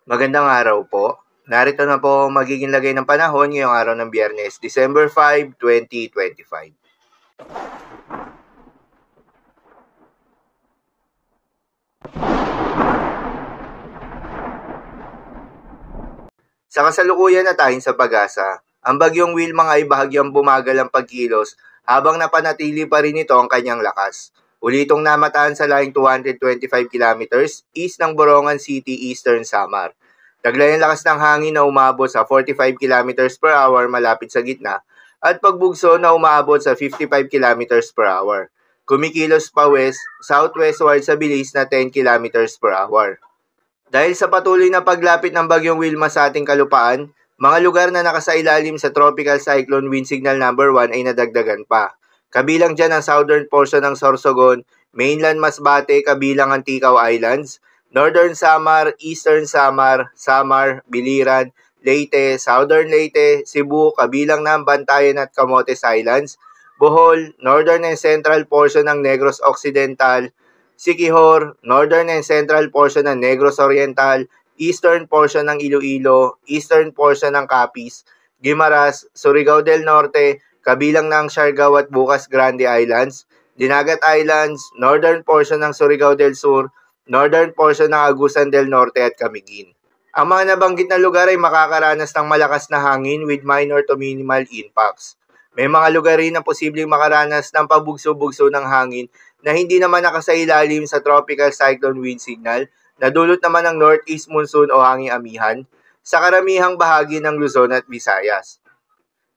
Magandang araw po. Narito na po ang magiging lagay ng panahon ngayong araw ng Biyernes, December 5, 2025. Sa kasalukuyan na tayong sa pag-asa, ang bagyong Wilma ay bahagyang bumagal ang pagkilos habang napanatili pa rin ito ang kanyang lakas. Ulitong namataan sa laing 225 kilometers east ng Borongan City, Eastern Samar. Taglay ang lakas ng hangin na umabot sa 45 kilometers per hour malapit sa gitna at pagbugso na umabot sa 55 kilometers per hour. Kumikilos pa west, southwestward sa bilis na 10 kilometers per hour. Dahil sa patuloy na paglapit ng bagyong Wilma sa ating kalupaan, mga lugar na nakasailalim sa Tropical Cyclone Wind Signal number 1 ay nadagdagan pa. Kabilang dyan ang southern portion ng Sorsogon, mainland Masbate kabilang ang Ticao Islands, Northern Samar, Eastern Samar, Samar, Biliran, Leyte, Southern Leyte, Cebu kabilang ng Bantayan at Camotes Islands, Bohol, Northern and Central portion ng Negros Occidental, Siquijor, northern and central portion ng Negros Oriental, eastern portion ng Iloilo, eastern portion ng Capiz, Guimaras, Surigao del Norte, kabilang ng Siargao at Bukas Grande Islands, Dinagat Islands, northern portion ng Surigao del Sur, northern portion ng Agusan del Norte at Camiguin. Ang mga nabanggit na lugar ay makakaranas ng malakas na hangin with minor to minimal impacts. May mga lugar rin na posibleng makaranas ng pabugso-bugso ng hangin na hindi naman nakasailalim sa Tropical Cyclone Wind Signal na dulot naman ng Northeast Monsoon o hanging amihan sa karamihang bahagi ng Luzon at Visayas.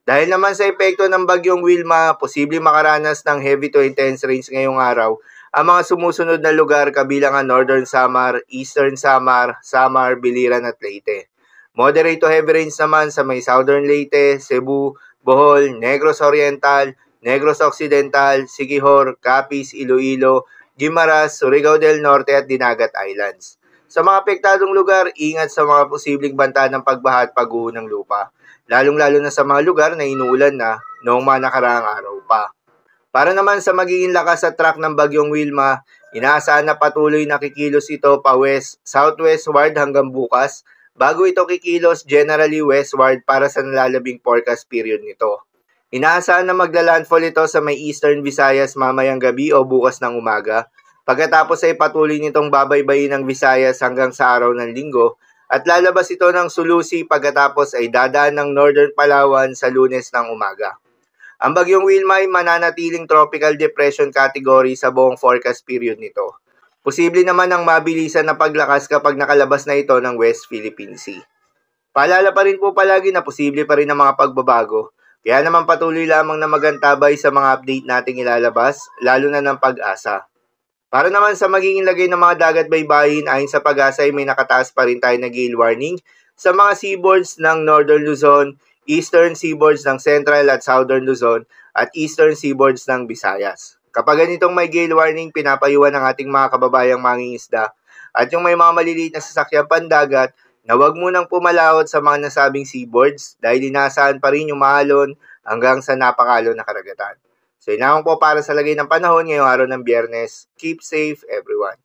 Dahil naman sa epekto ng bagyong Wilma, posibleng makaranas ng heavy to intense rains ngayong araw ang mga sumusunod na lugar kabilang ang Northern Samar, Eastern Samar, Samar, Biliran at Leyte. Moderate to heavy rains naman sa may Southern Leyte, Cebu, Bohol, Negros Oriental, Negros Occidental, Siquijor, Capiz, Iloilo, Guimaras, Surigao del Norte at Dinagat Islands. Sa mga apektadong lugar, ingat sa mga posibleng banta ng pagbaha at pagguho ng lupa, lalong-lalo na sa mga lugar na inuulan na noong mga nakaraang araw pa. Para naman sa magiging lakas at track ng bagyong Wilma, inaasahan na patuloy na kikilos ito pa west, southwestward hanggang bukas, bago ito kikilos generally westward para sa nalalabing forecast period nito. Inaasahan na magla-landfall ito sa may Eastern Visayas mamayang gabi o bukas ng umaga, pagkatapos ay patuloy nitong babaybayin ng Visayas hanggang sa araw ng Linggo, at lalabas ito ng Sulusi pagkatapos ay dadaan ng Northern Palawan sa Lunes ng umaga. Ang bagyong Wilma ay mananatiling tropical depression category sa buong forecast period nito. Posible naman ang mabilisan na paglakas kapag nakalabas na ito ng West Philippine Sea. Paalala pa rin po palagi na posible pa rin ang mga pagbabago, kaya naman patuloy lamang na magantabay sa mga update nating ilalabas, lalo na ng Pag-asa. Para naman sa magiging lagay ng mga dagat baybayin, ayon sa Pag-asa ay may nakataas pa rin tayo na gale warning sa mga seaboards ng Northern Luzon, Eastern seaboards ng Central at Southern Luzon, at Eastern seaboards ng Visayas. Kapag ganitong may gale warning, pinapayuhan ng ating mga kababayang mangingisda at yung may mga maliliit na sasakyan pandagat na huwag munang pumalawot sa mga nasabing seaboards dahil inaasahan pa rin yung maalon hanggang sa napakalon na karagatan. So, inahon po para sa lagay ng panahon ngayong araw ng Biyernes. Keep safe, everyone.